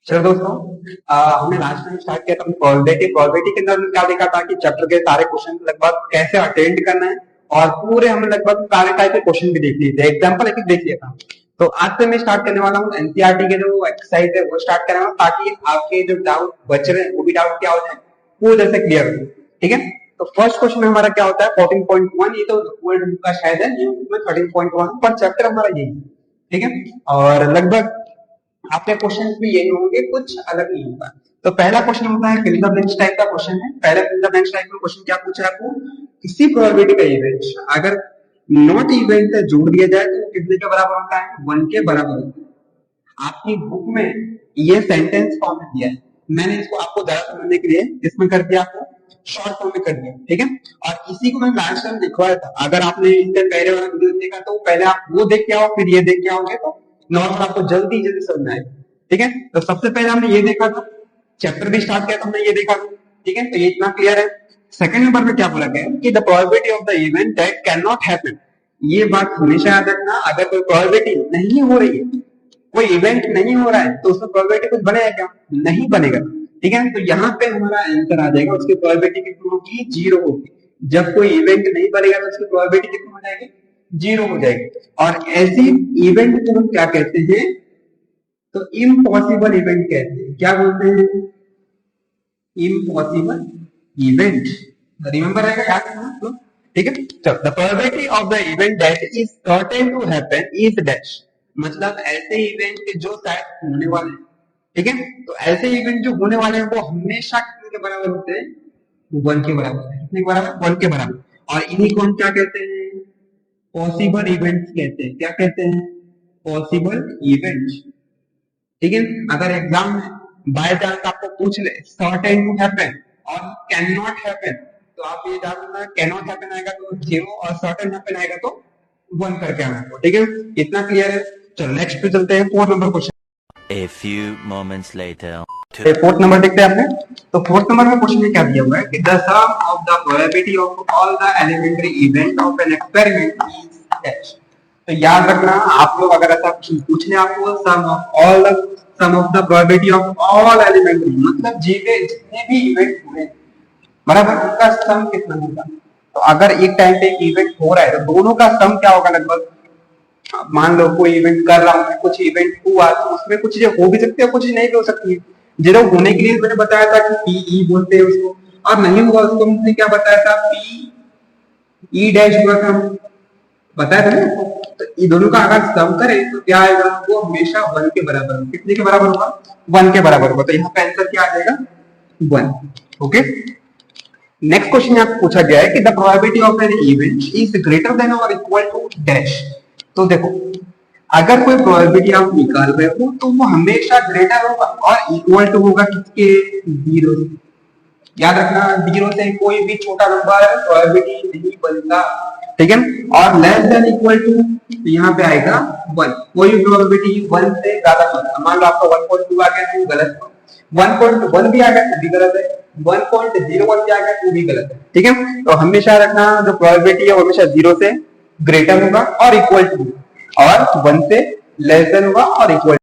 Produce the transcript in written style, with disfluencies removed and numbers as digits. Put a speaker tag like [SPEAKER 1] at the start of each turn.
[SPEAKER 1] चलो दोस्तों, हमने लास्ट टाइम स्टार्ट किया था प्रोबेबिलिटी के अंदर हमने क्या देखा था कि चैप्टर के सारे क्वेश्चन लगभग कैसे अटेंड करना है और पूरे हमने लगभग सारे टाइप के क्वेश्चन भी देख लिए थे, एग्जांपल एक देख लिया था। तो आज से मैं स्टार्ट करने वाला हूँ एनसीईआरटी के जो एक्सरसाइज है वो स्टार्ट करने वाला हूं, ताकि आपके जो डाउट बच रहे हैं वो भी डाउट क्या हो जाए, पूरी तरह से क्लियर हो। ठीक है, तो फर्स्ट क्वेश्चन हमारा क्या होता है 14.1, ये तो वर्ल्ड बुक का शायद है, न्यू बुक में 13.1 पर चैप्टर हमारा यही है। ठीक है, और लगभग आपके क्वेश्चन भी यही होंगे, कुछ अलग नहीं होगा। तो पहला क्वेश्चन होता है fill in the blanks type का क्वेश्चन है। पहले fill in the blanks type में क्वेश्चन क्या पूछा है आपको, किसी प्रोबेबिलिटी का इवेंट अगर नॉट इवेंट जोड़ दिया जाए तो कितने के बराबर होता है, 1 के बराबर होता है। आपकी बुक में ये सेंटेंस फॉर्म में दिया है, मैंने इसको आपको ज्यादा समझने के लिए इसमें कर दिया, आपको शॉर्ट फॉर्म में कर दिया। ठीक है, और इसी को मैं लास्ट टाइम दिखवाया था, अगर आपने इससे पहले वाला वीडियो देखा तो पहले आप वो देख के आओ फिर ये देख के आओगे तो नॉर्मल आपको जल्दी जल्दी समझ में आएगा। ठीक है, तो सबसे पहले हमने ये देखा था, चैप्टर भी स्टार्ट किया तो हमने ये देखा था। ठीक है, तो ये इतना क्लियर है। सेकंड नंबर पे क्या बोला गया कि the probability of the event that can not happen. ये बात हमेशा याद रखना, अगर कोई प्रोबेबिलिटी नहीं हो रही है, कोई इवेंट नहीं हो रहा है, तो उसमें प्रोबेबिलिटी कुछ बनेगा क्या, नहीं बनेगा। ठीक है, तो यहाँ पे हमारा आंसर आ जाएगा, उसकी प्रोबेबिलिटी कितनी होगी, 0 होगी। जब कोई इवेंट नहीं बनेगा तो उसकी प्रोबेबिलिटी कितनी हो जाएगी, 0 हो जाएगी। और ऐसी इवेंट को हम क्या कहते हैं, तो इम्पॉसिबल इवेंट कहते हैं। क्या बोलते हैं, इम्पॉसिबल इवेंट। रिमेंबर रहेगा, याद रखना तो। ठीक है, चलो the probability of the event that is certain to happen is dash. मतलब ऐसे इवेंट जो शायद होने वाले हैं। ठीक है, तो ऐसे इवेंट जो होने वाले हैं वो हमेशा कितने के बराबर होते हैं, 1 के बराबर। कितने के बराबर, 1 के बराबर। और इन्हीं को हम क्या कहते हैं, पॉसिबल इवेंट्स कहते हैं। क्या कहते हैं, पॉसिबल इवेंट्स। ठीक है, अगर एग्जाम में बाय चांस आपको पूछ ले सर्टेन टू हैपन और कैन नॉट हैपन, तो आप ये जानना कैन नॉट हैपन आएगा तो 0 और सर्टेन हैपन आएगा तो 1 करके आना है। ठीक है, इतना क्लियर है। चलो नेक्स्ट पे चलते हैं, 4 number question.
[SPEAKER 2] A few moments later.
[SPEAKER 1] 4th number देखते हैं आपने। तो 4th नंबर में क्वेश्चन में क्या दिया हुआ है कि the sum of the probability of all the elementary event of an experiment is dash. तो याद रखना, आप लोग अगर ऐसा क्वेश्चन पूछ ले आपको, sum of the probability of all elementary, मतलब जितने भी इवेंट हुए बराबर, उनका सम कितना होगा। तो अगर एक टाइम पे एक इवेंट हो रहा है तो दोनों का सम क्या होगा, लगभग मान लो कोई इवेंट कर रहा हूं, कुछ इवेंट हुआ तो उसमें कुछ चीजें हो भी सकती है, कुछ नहीं भी हो सकती है। जीरो होने के लिए मैंने बताया था कि पीई बोलते हैं उसको, और नहीं हुआ उसको हमने क्या बताया था, पी ई डैश हुआ था, बताया था ना। तो ये दोनों का अगर सम करें तो क्या आएगा, वो हमेशा 1 के बराबर होगा। कितने के बराबर होगा, 1 के बराबर होगा। तो यहाँ पे आंसर क्या आ जाएगा, 1। ओके, नेक्स्ट क्वेश्चन यहाँ पूछा गया है कि the probability of an event is greater than और इक्वल टू डैश। तो देखो, अगर कोई प्रोबेबिलिटी आप निकाल रहे हो तो वो हमेशा ग्रेटर होगा और इक्वल टू होगा किसके, 0 से। याद रखना, 0 से कोई भी छोटा नंबर प्रोबेबिलिटी नहीं बनता। ठीक है, और लेस देन इक्वल टू यहाँ पे आएगा 1। कोई भी प्रोबेबिलिटी 1 से ज्यादा मत, मान लो आपका 1.2 आ गया तो गलत, 1.1 भी आ गया तो भी गलत है, 1.01 भी आ गया तो भी गलत है। ठीक है, तो हमेशा रखना जो प्रोबेबिलिटी है वो हमेशा 0 से ग्रेटर होगा और इक्वल टू, और 1 से लेस देन होगा और इक्वल